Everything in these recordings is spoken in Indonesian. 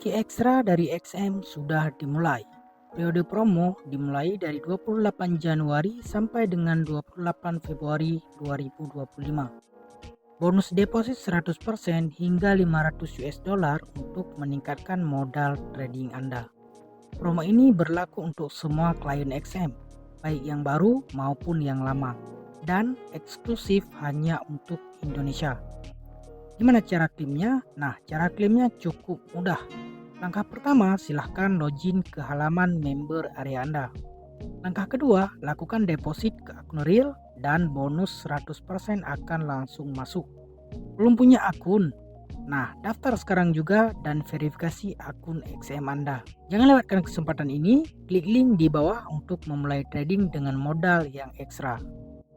Hoki ekstra dari XM sudah dimulai. Periode promo dimulai dari 28 Januari sampai dengan 28 Februari 2025. Bonus deposit 100% hingga 500 US dollar untuk meningkatkan modal trading Anda. Promo ini berlaku untuk semua klien XM, baik yang baru maupun yang lama, dan eksklusif hanya untuk Indonesia. Gimana cara klaimnya? Nah, cara klaimnya cukup mudah. Langkah pertama, silahkan login ke halaman member area Anda. Langkah kedua, lakukan deposit ke akun real dan bonus 100% akan langsung masuk. Belum punya akun? Nah, daftar sekarang juga dan verifikasi akun XM Anda. Jangan lewatkan kesempatan ini, klik link di bawah untuk memulai trading dengan modal yang ekstra.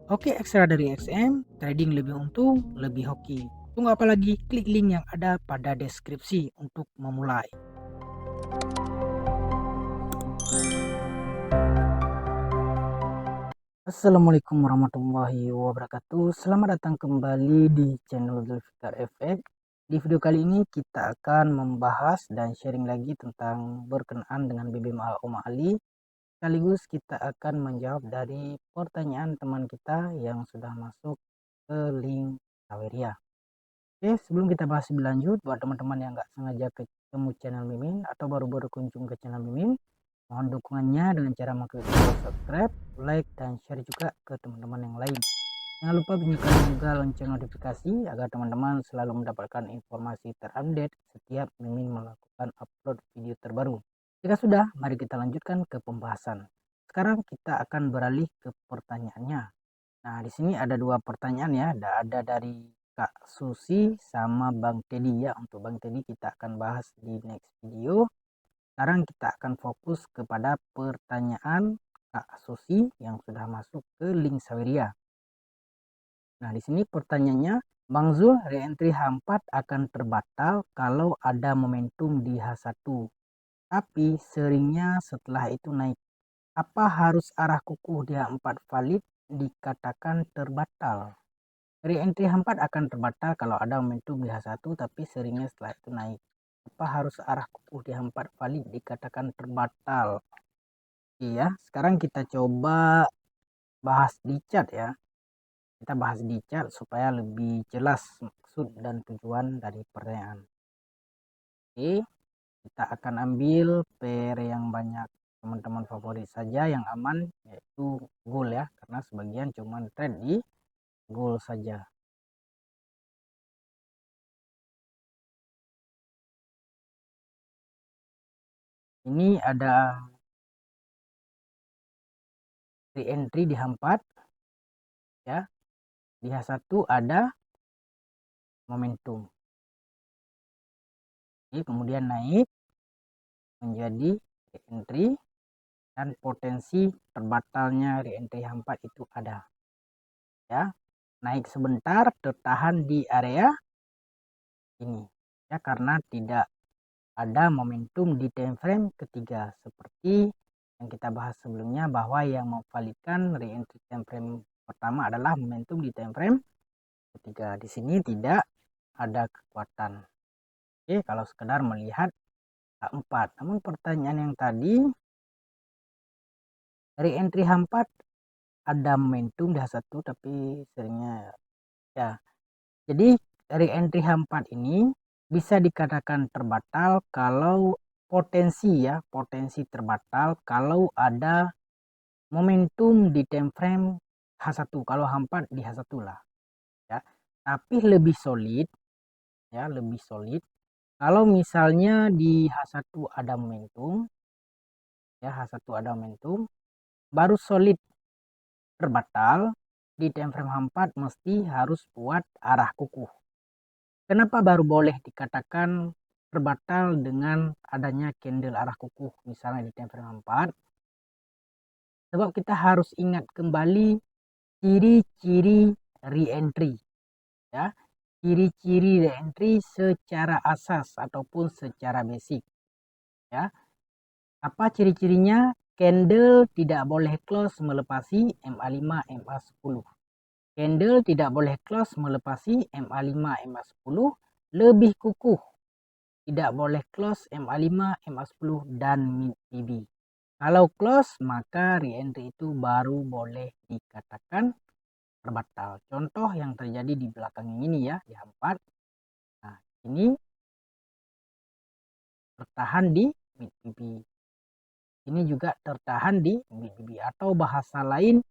Hoki ekstra dari XM, trading lebih untung, lebih hoki. Tunggu apa lagi? Klik link yang ada pada deskripsi untuk memulai. Assalamualaikum warahmatullahi wabarakatuh. Selamat datang kembali di channel Zulfikar FX. Di video kali ini kita akan membahas dan sharing lagi tentang berkenaan dengan BBM Om Ali. Sekaligus kita akan menjawab dari pertanyaan teman kita yang sudah masuk ke link Saweria. Oke, sebelum kita bahas lebih lanjut, buat teman-teman yang nggak sengaja ketemu channel Mimin atau baru berkunjung ke channel Mimin, mohon dukungannya dengan cara mengklik tombol subscribe, like, dan share juga ke teman-teman yang lain. Jangan lupa bunyikan juga lonceng notifikasi agar teman-teman selalu mendapatkan informasi terupdate setiap Mimin melakukan upload video terbaru. Jika sudah, mari kita lanjutkan ke pembahasan. Sekarang kita akan beralih ke pertanyaannya. Nah, di sini ada dua pertanyaan ya. Ada dari Kak Susi sama Bang Teddy ya. Untuk Bang Teddy kita akan bahas di next video. Sekarang kita akan fokus kepada pertanyaan Kak Susi yang sudah masuk ke link Saweria. Nah, di sini pertanyaannya, Bang Zul, reentry H4 akan terbatal kalau ada momentum di H1. Tapi seringnya setelah itu naik. Apa harus arah kukuh di H4 valid dikatakan terbatal? Reentry H4 akan terbatal kalau ada momentum di H1 tapi seringnya setelah itu naik. Apa harus arah kukuh di H4 valid dikatakan terbatal? Iya, sekarang kita coba bahas di chart ya. Kita bahas di chart supaya lebih jelas maksud dan tujuan dari pertanyaan. Oke, kita akan ambil pair yang banyak teman-teman favorit saja yang aman, yaitu gold ya, karena sebagian cuma trade di gold saja. Ini ada re-entry di H4 ya. Di H1 ada momentum. Oke, kemudian naik menjadi re-entry dan potensi terbatalnya re-entry H4 itu ada. Ya, naik sebentar tertahan di area ini ya, karena tidak ada momentum di time frame ketiga seperti yang kita bahas sebelumnya, bahwa yang memvalidkan re-entry time frame pertama adalah momentum di time frame ketiga. Di sini tidak ada kekuatan. Oke, kalau sekedar melihat H4. Namun pertanyaan yang tadi, re-entry H4 ada momentum di H1 tapi seringnya ya. Jadi re-entry H4 ini bisa dikatakan terbatal kalau potensi terbatal kalau ada momentum di time frame H1. Kalau H4 di H1 lah ya. Tapi lebih solid ya, lebih solid kalau misalnya di H1 ada momentum ya, H1 ada momentum baru solid terbatal di time frame H4 mesti harus buat arah kukuh. Kenapa baru boleh dikatakan terbatal dengan adanya candle arah kukuh misalnya di time frame H4? Sebab kita harus ingat kembali ciri-ciri re-entry ya. Ciri-ciri re-entry secara asas ataupun secara basic ya. Apa ciri-cirinya? Candle tidak boleh close melepasi MA5 MA10. Candle tidak boleh close melepasi MA5 MA10 lebih kukuh tidak boleh close MA5, MA10 dan mid PB. Kalau close maka re-entry itu baru boleh dikatakan terbatal. Contoh yang terjadi di belakang ini ya, di H4. Nah, ini tertahan di mid PB. Ini juga tertahan di mid PB, atau bahasa lain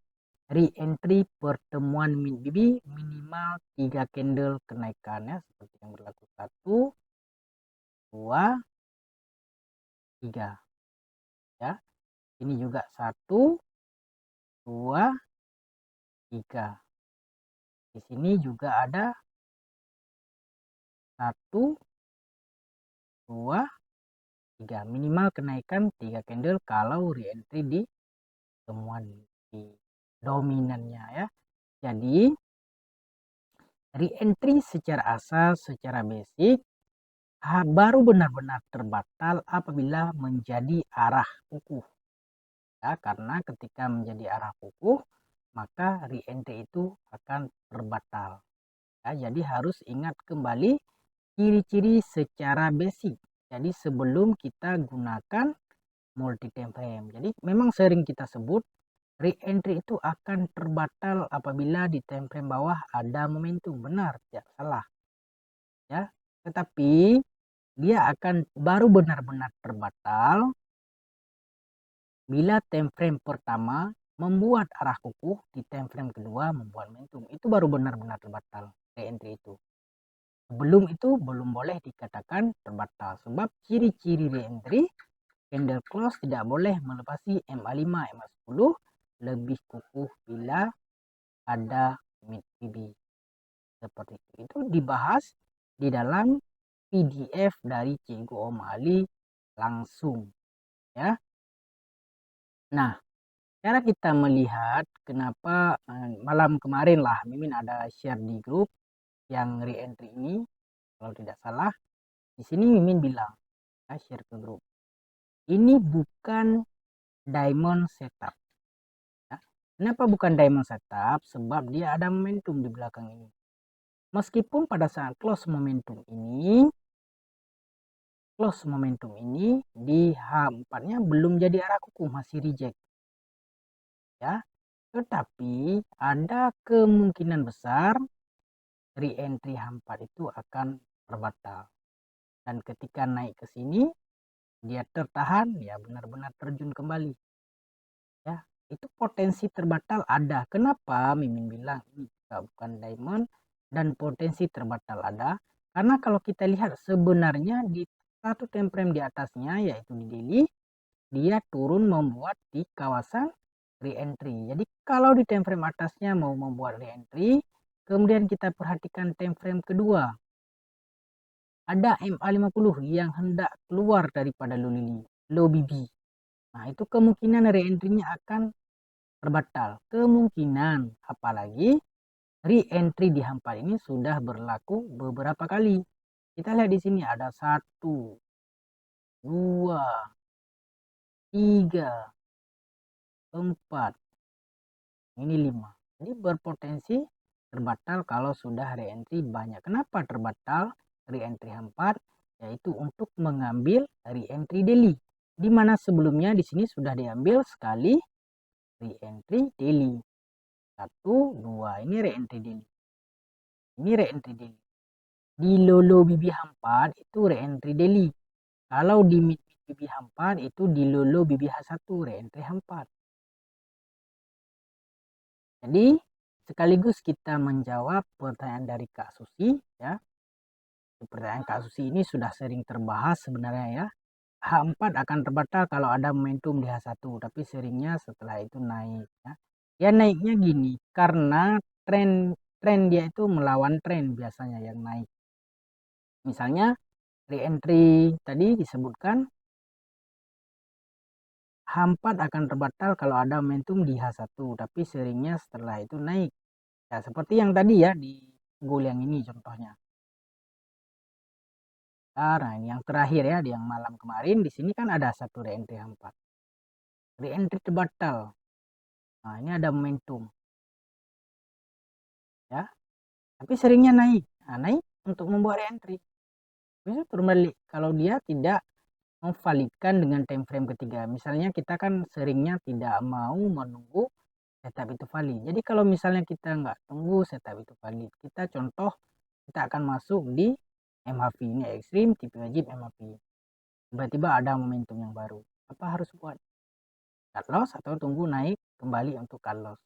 re-entry pertemuan mid PB minimal 3 candle kenaikan ya, seperti yang berlaku 1, 2, 3 ya. Ini juga 1, 2, 3. Di sini juga ada 1, 2, 3. Minimal kenaikan 3 candle kalau re-entry di temuan di dominannya ya. Jadi re-entry secara asal, secara basic baru benar-benar terbatal apabila menjadi arah kukuh ya, karena ketika menjadi arah kukuh maka re-entry itu akan terbatal ya. Jadi harus ingat kembali ciri-ciri secara basic. Jadi sebelum kita gunakan multi time frame, jadi memang sering kita sebut re-entry itu akan terbatal apabila di time frame bawah ada momentum. Benar, tidak salah ya. Tetapi dia akan baru benar-benar terbatal bila time frame pertama membuat arah kukuh, di time frame kedua membuat momentum. Itu baru benar-benar terbatal re-entry itu. Sebelum itu belum boleh dikatakan terbatal, sebab ciri-ciri re-entry candle close tidak boleh melepasi MA5, MA10 lebih kukuh bila ada mid PB. Seperti itu. Itu dibahas di dalam PDF dari Cikgu Om Ali langsung ya. Nah, cara kita melihat kenapa malam kemarin lah Mimin ada share di grup yang re-entry ini, kalau tidak salah di sini Mimin bilang ya, share ke grup, ini bukan diamond setup ya. Kenapa bukan diamond setup? Sebab dia ada momentum di belakang ini. Meskipun pada saat close momentum di H4-nya belum jadi arah kukuh, masih reject ya. Tetapi ada kemungkinan besar re-entry H4 itu akan terbatal. Dan ketika naik ke sini dia tertahan ya, benar-benar terjun kembali ya. Itu potensi terbatal ada. Kenapa Mimin bilang ini bukan diamond dan potensi terbatal ada? Karena kalau kita lihat sebenarnya di satu time frame di atasnya, yaitu di daily, dia turun membuat di kawasan re-entry. Jadi kalau di time frame atasnya mau membuat re-entry, kemudian kita perhatikan time frame kedua, ada MA50 yang hendak keluar daripada low BB. Nah, itu kemungkinan re-entry-nya akan terbatal. Kemungkinan, apalagi re-entry di H4 ini sudah berlaku beberapa kali. Kita lihat di sini ada 1, 2, 3, 4, ini 5. Jadi berpotensi terbatal kalau sudah re-entry banyak. Kenapa terbatal re-entry H4? Yaitu untuk mengambil re-entry daily. Di mana sebelumnya di sini sudah diambil sekali re-entry daily. 1, 2, ini re-entry daily. Ini re-entry daily. Di low BB H4 itu re-entry daily. Kalau di mid BB H4 itu di low BB H1 re-entry H4. Jadi sekaligus kita menjawab pertanyaan dari Kak Susi ya. Pertanyaan Kak Susi ini sudah sering terbahas sebenarnya ya. H4 akan terbatal kalau ada momentum di H1, tapi seringnya setelah itu naik ya. Ya naiknya gini, karena tren dia itu melawan tren biasanya yang naik. Misalnya re-entry tadi disebutkan H4 akan terbatal kalau ada momentum di H1, tapi seringnya setelah itu naik. Ya, seperti yang tadi ya di goal yang ini contohnya. Nah, ini yang terakhir ya, di yang malam kemarin di sini kan ada satu re-entry H4. Re-entry terbatal. Nah, ini ada momentum. Ya. Tapi seringnya naik. Nah, naik untuk membuat re-entry. bisa turun balik kalau dia tidak memvalidkan dengan time frame ketiga. Misalnya kita kan seringnya tidak mau menunggu setup itu valid. Jadi kalau misalnya kita nggak tunggu setup itu valid, kita contoh kita akan masuk di MHV ini ekstrim, tipe wajib MHV. Tiba-tiba ada momentum yang baru. Apa harus buat? Cut loss atau tunggu naik kembali untuk cut loss.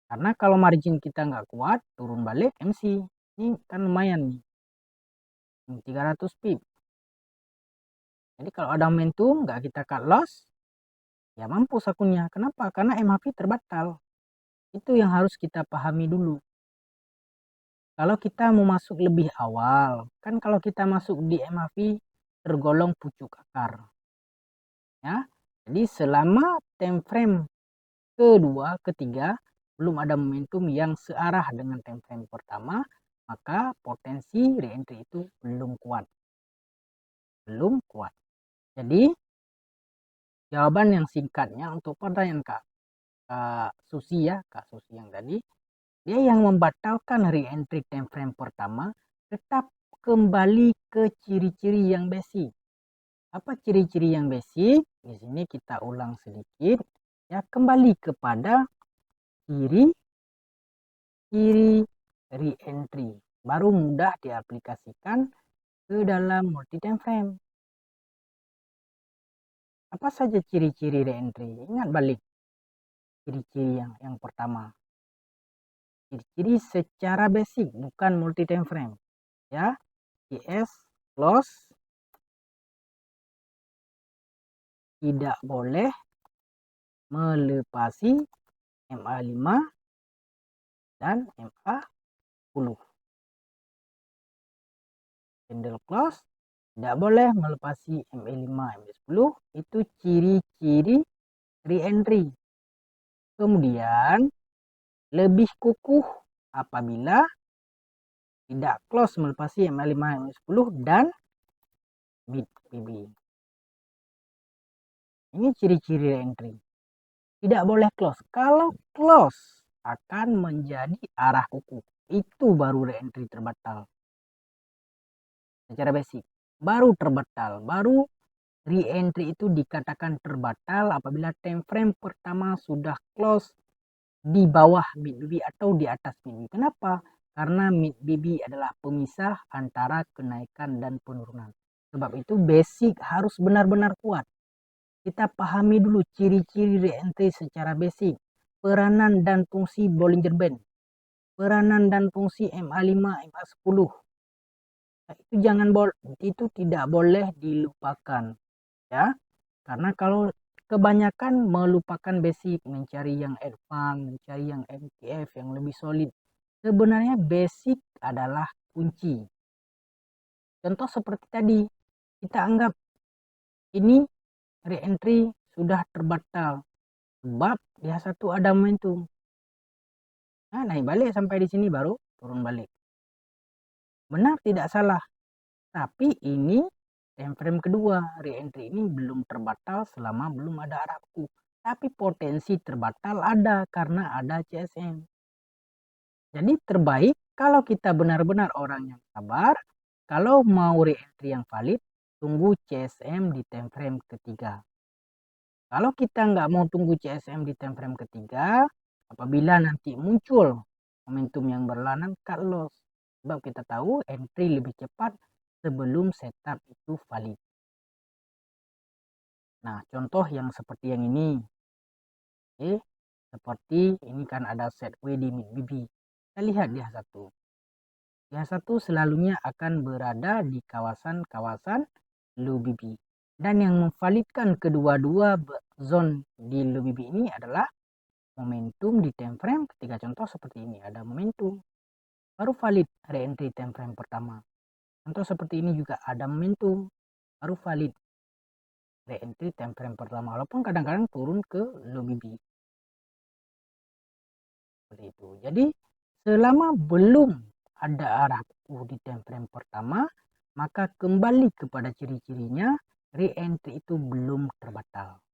Karena kalau margin kita nggak kuat, turun balik MC. Ini kan lumayan nih. 300 pip. Jadi kalau ada momentum nggak kita cut loss, ya mampus akunnya. Kenapa? Karena MHV terbatal. Itu yang harus kita pahami dulu. Kalau kita mau masuk lebih awal, kan kalau kita masuk di MHV tergolong pucuk akar. Ya. Jadi selama time frame kedua, ketiga belum ada momentum yang searah dengan time frame pertama, maka potensi reentry itu belum kuat. Belum kuat. Jadi jawaban yang singkatnya untuk pertanyaan Kak Susi ya, Kak Susi yang tadi, dia yang membatalkan reentry time frame pertama tetap kembali ke ciri-ciri yang basic. Apa ciri-ciri yang basic? Di sini kita ulang sedikit ya, kembali kepada ciri reentry. Baru mudah diaplikasikan ke dalam multi time frame. Apa saja ciri-ciri reentry? Ingat balik ciri-ciri yang pertama. Ciri-ciri secara basic, bukan multi time frame. Ya, CS close tidak boleh melepasi MA5 dan MA10. Candle close tidak boleh melepasi MA5, MA10. Itu ciri-ciri reentry. Kemudian lebih kukuh apabila tidak close melepasi MA5, MA10 dan bid BB. Ini ciri-ciri reentry. Tidak boleh close. Kalau close akan menjadi arah kuku. Itu baru reentry terbatal. Secara basic. Baru terbatal. Baru reentry itu dikatakan terbatal apabila time frame pertama sudah close di bawah mid BB atau di atas mid BB. Kenapa? Karena mid BB adalah pemisah antara kenaikan dan penurunan. Sebab itu basic harus benar-benar kuat. Kita pahami dulu ciri-ciri reentry secara basic. Peranan dan fungsi Bollinger Band. Peranan dan fungsi MA5, MA10. Nah, itu tidak boleh dilupakan ya. Karena kalau kebanyakan melupakan basic, mencari yang advance, mencari yang MTF yang lebih solid. Sebenarnya basic adalah kunci. Contoh seperti tadi, kita anggap ini reentry sudah terbatal sebab dia satu ada momentum. Nah, naik balik sampai di sini baru turun balik. Benar tidak salah. Tapi ini time frame kedua, reentry ini belum terbatal selama belum ada arah kuku. Tapi potensi terbatal ada karena ada CSM. Jadi terbaik kalau kita benar-benar orang yang sabar, kalau mau reentry yang valid, tunggu CSM di time frame ketiga. Kalau kita nggak mau tunggu CSM di time frame ketiga, apabila nanti muncul momentum yang berlawanan, cut loss. Sebab kita tahu entry lebih cepat sebelum setup itu valid. Nah, contoh yang seperti yang ini. Oke, seperti ini kan ada set W di mid BB. Kita lihat dia satu. Dia satu selalunya akan berada di kawasan-kawasan low BB. Dan yang memvalidkan kedua-dua zone di low BB ini adalah momentum di time frame. Ketiga contoh seperti ini, ada momentum. Baru valid reentry time frame pertama. Contoh seperti ini juga ada momentum. Baru valid reentry time frame pertama. Walaupun kadang-kadang turun ke low BB. Seperti itu. Jadi selama belum ada arah kuku di time frame pertama, maka kembali kepada ciri-cirinya, reentry itu belum terbatal.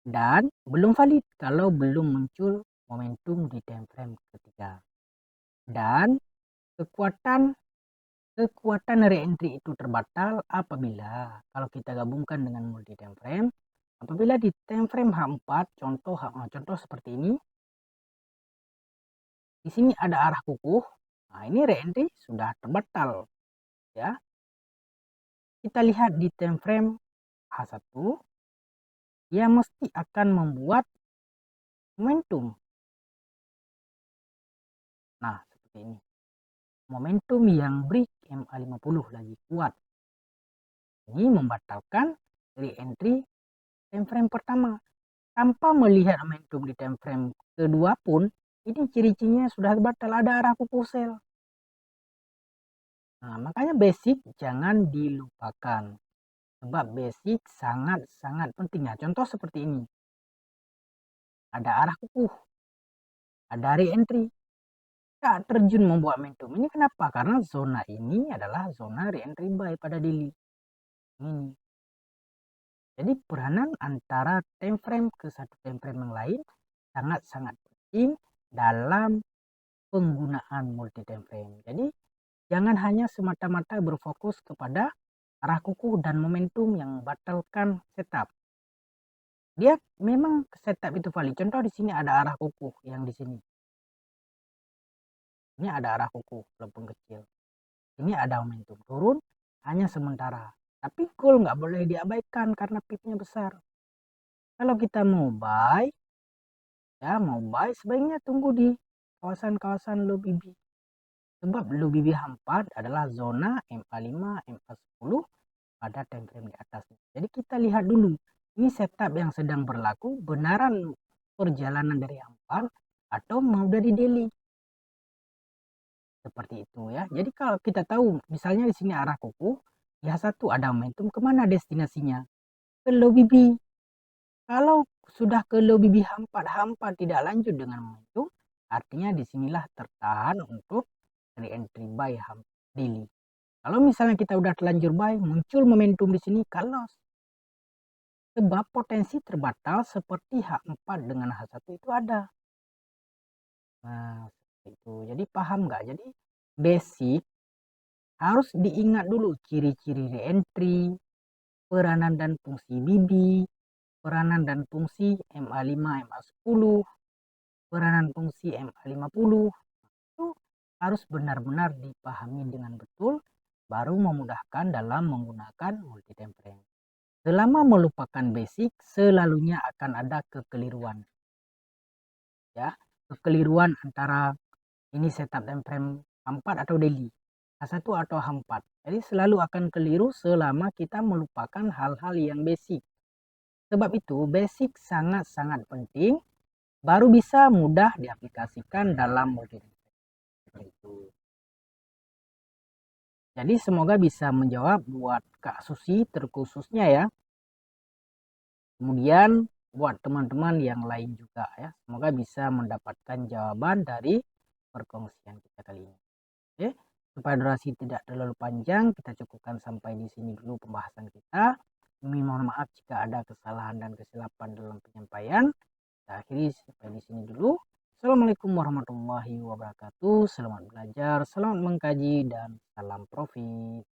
Dan belum valid kalau belum muncul momentum di time frame ketiga. Dan kekuatan Kekuatan reentry itu terbatal apabila kalau kita gabungkan dengan multi time frame, apabila di time frame H4 contoh seperti ini, di sini ada arah kukuh. Nah, ini reentry sudah terbatal ya. Kita lihat di time frame H1, dia mesti akan membuat momentum. Nah, seperti ini. Momentum yang break MA50 lagi kuat. Ini membatalkan re-entry time frame pertama. Tanpa melihat momentum di time frame kedua pun, ini ciri-cirinya sudah batal, ada arah kukuh sel. Nah, makanya basic jangan dilupakan. Sebab basic sangat-sangat penting. Nah, contoh seperti ini. Ada arah kukuh. Ada re-entry. Tak terjun membuat momentum. Ini kenapa? Karena zona ini adalah zona re-entry buy pada daily. Ini. Jadi peranan antara time frame ke satu time frame yang lain sangat-sangat penting dalam penggunaan multi time frame. Jadi jangan hanya semata-mata berfokus kepada arah kukuh dan momentum yang batalkan setup. Dia memang setup itu valid. Contoh di sini ada arah kukuh yang di sini. Ini ada arah kukuh lempeng kecil. Ini ada momentum turun hanya sementara. Tapi call nggak boleh diabaikan karena pipnya besar. Kalau kita mau buy, ya mau buy sebaiknya tunggu di kawasan-kawasan low BB. Sebab low BB H4 adalah zona MA5, MA10 pada time frame di atasnya. Jadi kita lihat dulu, ini setup yang sedang berlaku benaran perjalanan dari H4 atau mau dari daily. Seperti itu ya. Jadi kalau kita tahu misalnya di sini arah kuku, ya satu ada momentum, kemana destinasinya? Ke low BB. Kalau sudah ke low BB H4 tidak lanjut dengan momentum, artinya disinilah tertahan untuk re-entry buy daily. Kalau misalnya kita udah terlanjur buy, muncul momentum di sini, kalau sebab potensi terbatal seperti H4 dengan H1 itu ada. Nah, seperti itu. Jadi paham nggak? Jadi basic harus diingat dulu ciri-ciri re-entry, peranan dan fungsi BB, peranan dan fungsi MA5, MA10, peranan fungsi MA50. Itu harus benar-benar dipahami dengan betul, baru memudahkan dalam menggunakan multi time frame. Selama melupakan basic, selalunya akan ada kekeliruan. Ya, kekeliruan antara ini setup time frame H4 atau daily, H1 atau H4. Jadi selalu akan keliru selama kita melupakan hal-hal yang basic. Sebab itu basic sangat-sangat penting, baru bisa mudah diaplikasikan dalam multi time frame. Jadi semoga bisa menjawab buat Kak Susi terkhususnya ya. Kemudian buat teman-teman yang lain juga ya. Semoga bisa mendapatkan jawaban dari perkongsian kita kali ini. Oke, supaya durasi tidak terlalu panjang, kita cukupkan sampai di sini dulu pembahasan kita. Mohon maaf jika ada kesalahan dan kesilapan dalam penyampaian. Kita akhiri sampai di sini dulu. Assalamualaikum warahmatullahi wabarakatuh. Selamat belajar, selamat mengkaji, dan salam profit.